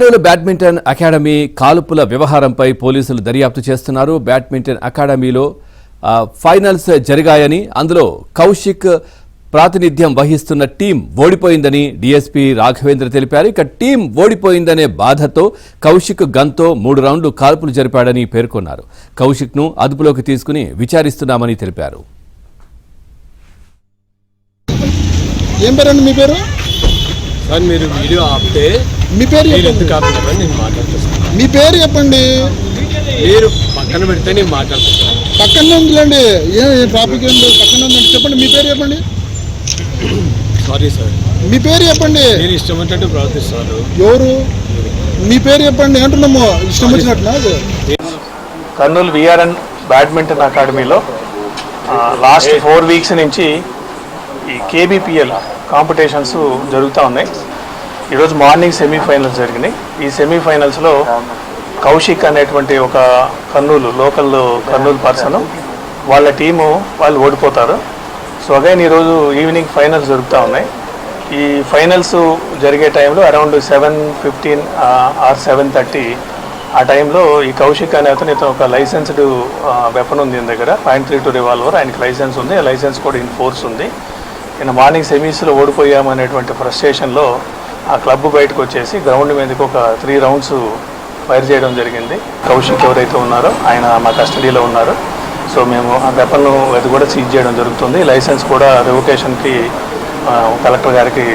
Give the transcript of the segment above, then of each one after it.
Kurnool badminton academy కాల్పుల వ్యవహారంపై పోలీసులు దర్యాప్తు చేస్తున్నారు. బ్యాడ్మింటన్ అకాడమీలో ఫైనల్స్ జరిగాయని, అందులో కౌశిక్ ప్రాతినిధ్యం వహిస్తున్న టీం ఓడిపోయిందని డీఎస్పీ రాఘవేంద్ర తెలిపారు. ఇక టీం ఓడిపోయిందనే బాధతో కౌశిక్ గన్తో 3 రౌండ్లు కాల్పులు జరిపాడని పేర్కొన్నారు. కౌశిక్ ను అదుపులోకి తీసుకుని విచారిస్తున్నామని తెలిపారు. ఏం పేరండి మీ పేరు? సార్ మీరు వీడియో ఆపితే మీ పేరు ఎందుకు ఆపుతారని నేను మాట్లాడుతున్నాను. మీ పేరు చెప్పండి. మీరు పక్కన పెడితే నేను మాట్లాడుతున్నాను. పక్కనే ఉందిలేండి, ఏ ట్రాఫిక్ ఏం లేదు, పక్కనే ఉందండి. చెప్పండి మీ పేరు చెప్పండి. సారీ సార్, మీ పేరు చెప్పండి. మీరు ఇష్టం వచ్చినట్టు ప్రవర్తిస్తారు. ఎవరు? మీ పేరు చెప్పండి అంటున్నాము, ఇష్టం వచ్చినట్టునా? కర్నూలు విఆర్ఎన్ బ్యాడ్మింటన్ అకాడమీలో లాస్ట్ 4 వీక్స్ నుంచి ఈ కేబీపీఎల్ కాంపిటీషన్స్ జరుగుతూ ఉన్నాయి. ఈరోజు మార్నింగ్ సెమీఫైనల్స్ జరిగినాయి. ఈ సెమీఫైనల్స్లో కౌశిక్ అనేటువంటి ఒక కర్నూలు పర్సన్, వాళ్ళ టీము వాళ్ళు ఓడిపోతారు. సో అగైన్ ఈరోజు ఈవినింగ్ ఫైనల్స్ జరుగుతూ ఉన్నాయి. ఈ ఫైనల్స్ జరిగే టైంలో అరౌండ్ 7:15 ఆర్ 7:30 ఆ టైంలో ఈ కౌశిక్ అనే అతను ఒక లైసెన్స్డ్ వెపన్ ఉంది దగ్గర, .32 రివాల్వర్. ఆయనకి లైసెన్స్ ఉంది, ఆ లైసెన్స్ కూడా ఇన్ ఫోర్స్ ఉంది. నిన్న మార్నింగ్ సెమీస్లో ఓడిపోయామనేటువంటి ఫ్రస్ట్రేషన్లో ఆ క్లబ్ బయటకు వచ్చేసి గ్రౌండ్ మీదకి ఒక 3 రౌండ్స్ ఫైర్ చేయడం జరిగింది. కౌశిక్ ఎవరైతే ఉన్నారో ఆయన మా కస్టడీలో ఉన్నారు. సో మేము ఆ వెపన్ అది కూడా సీజ్ చేయడం జరుగుతుంది. లైసెన్స్ కూడా రివోకేషన్కి కలెక్టర్ గారికి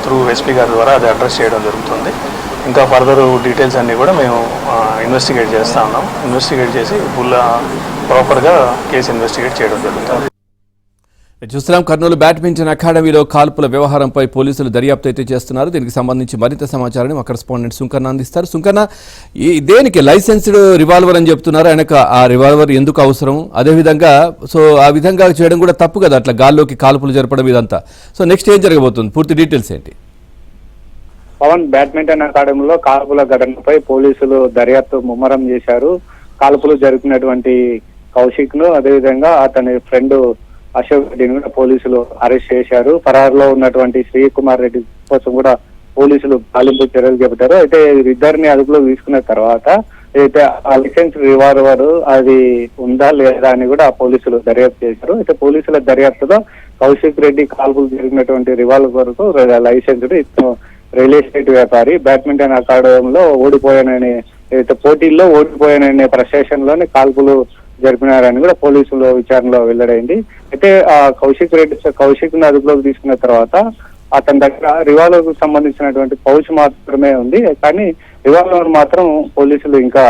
త్రూ ఎస్పీ గారి ద్వారా అది అడ్రస్ చేయడం జరుగుతుంది. ఇంకా ఫర్దర్ డీటెయిల్స్ అన్నీ కూడా మేము ఇన్వెస్టిగేట్ చేస్తూ ఉన్నాం. ఇన్వెస్టిగేట్ చేసి ప్రాపర్గా కేసు ఇన్వెస్టిగేట్ చేయడం జరుగుతుంది. చూస్తున్నాం, కర్నూలు బ్యాడ్మింటన్ అకాడమీలో కాల్పుల వ్యవహారంపై పోలీసులు దర్యాప్తు అయితే చేస్తున్నారు. దీనికి సంబంధించి మరింత సమాచారాన్ని మా కరెస్పాండెంట్ సుంకన్న అందిస్తారు. సుంకన్న, దేనికి లైసెన్స్డ్ రివాల్వర్ అని చెప్తున్నారు, ఆయనకు ఆ రివాల్వర్ ఎందుకు అవసరం? అదేవిధంగా సో ఆ విధంగా చేయడం కూడా తప్పు కదా, అట్లా గాల్లోకి కాల్పులు జరపడం ఇదంతా. సో నెక్స్ట్ ఏం జరగబోతుంది, పూర్తి డీటెయిల్స్ ఏంటి? పవన్, బ్యాడ్మింటన్ అకాడమీలో కాల్పుల ఘటనపై పోలీసులు దర్యాప్తు ముమ్మరం చేశారు. కాల్పులు జరుపుకున్నటువంటి కౌశిక్ ను, అదేవిధంగా అతని ఫ్రెండ్ అశోక్ రెడ్డిని కూడా పోలీసులు అరెస్ట్ చేశారు. పరారులో ఉన్నటువంటి శ్రీకుమార్ రెడ్డి కోసం కూడా పోలీసులు గాలింపు చర్యలు చేపట్టారు. అయితే ఇద్దరిని అదుపులోకి తీసుకున్న తర్వాత అయితే ఆ లైసెన్స్ రివాల్వర్ అది ఉందా లేదా అని కూడా పోలీసులు దర్యాప్తు చేశారు. అయితే పోలీసుల దర్యాప్తులో కౌశిక్ రెడ్డి కాల్పులు జరిగినటువంటి రివాల్వర్ కు లైసెన్స్డ్ రియల్ ఎస్టేట్ వ్యాపారి, బ్యాడ్మింటన్ అకాడమీలో ఓడిపోయానని, అయితే పోటీల్లో ఓడిపోయాననే ఫ్రస్ట్రేషన్లోనే కాల్పులు జరిపినారని కూడా పోలీసుల విచారణలో వెల్లడైంది. అయితే ఆ కౌశిక్ ను అదుపులోకి తీసుకున్న తర్వాత అతని దగ్గర రివాల్వర్ కు సంబంధించినటువంటి పౌచ్ మాత్రమే ఉంది, కానీ రివాల్వర్ మాత్రం పోలీసులు ఇంకా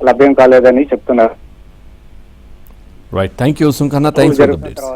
లభ్యం కాలేదని చెప్తున్నారు. Right, thank you Sunkanna. Thanks for the updates.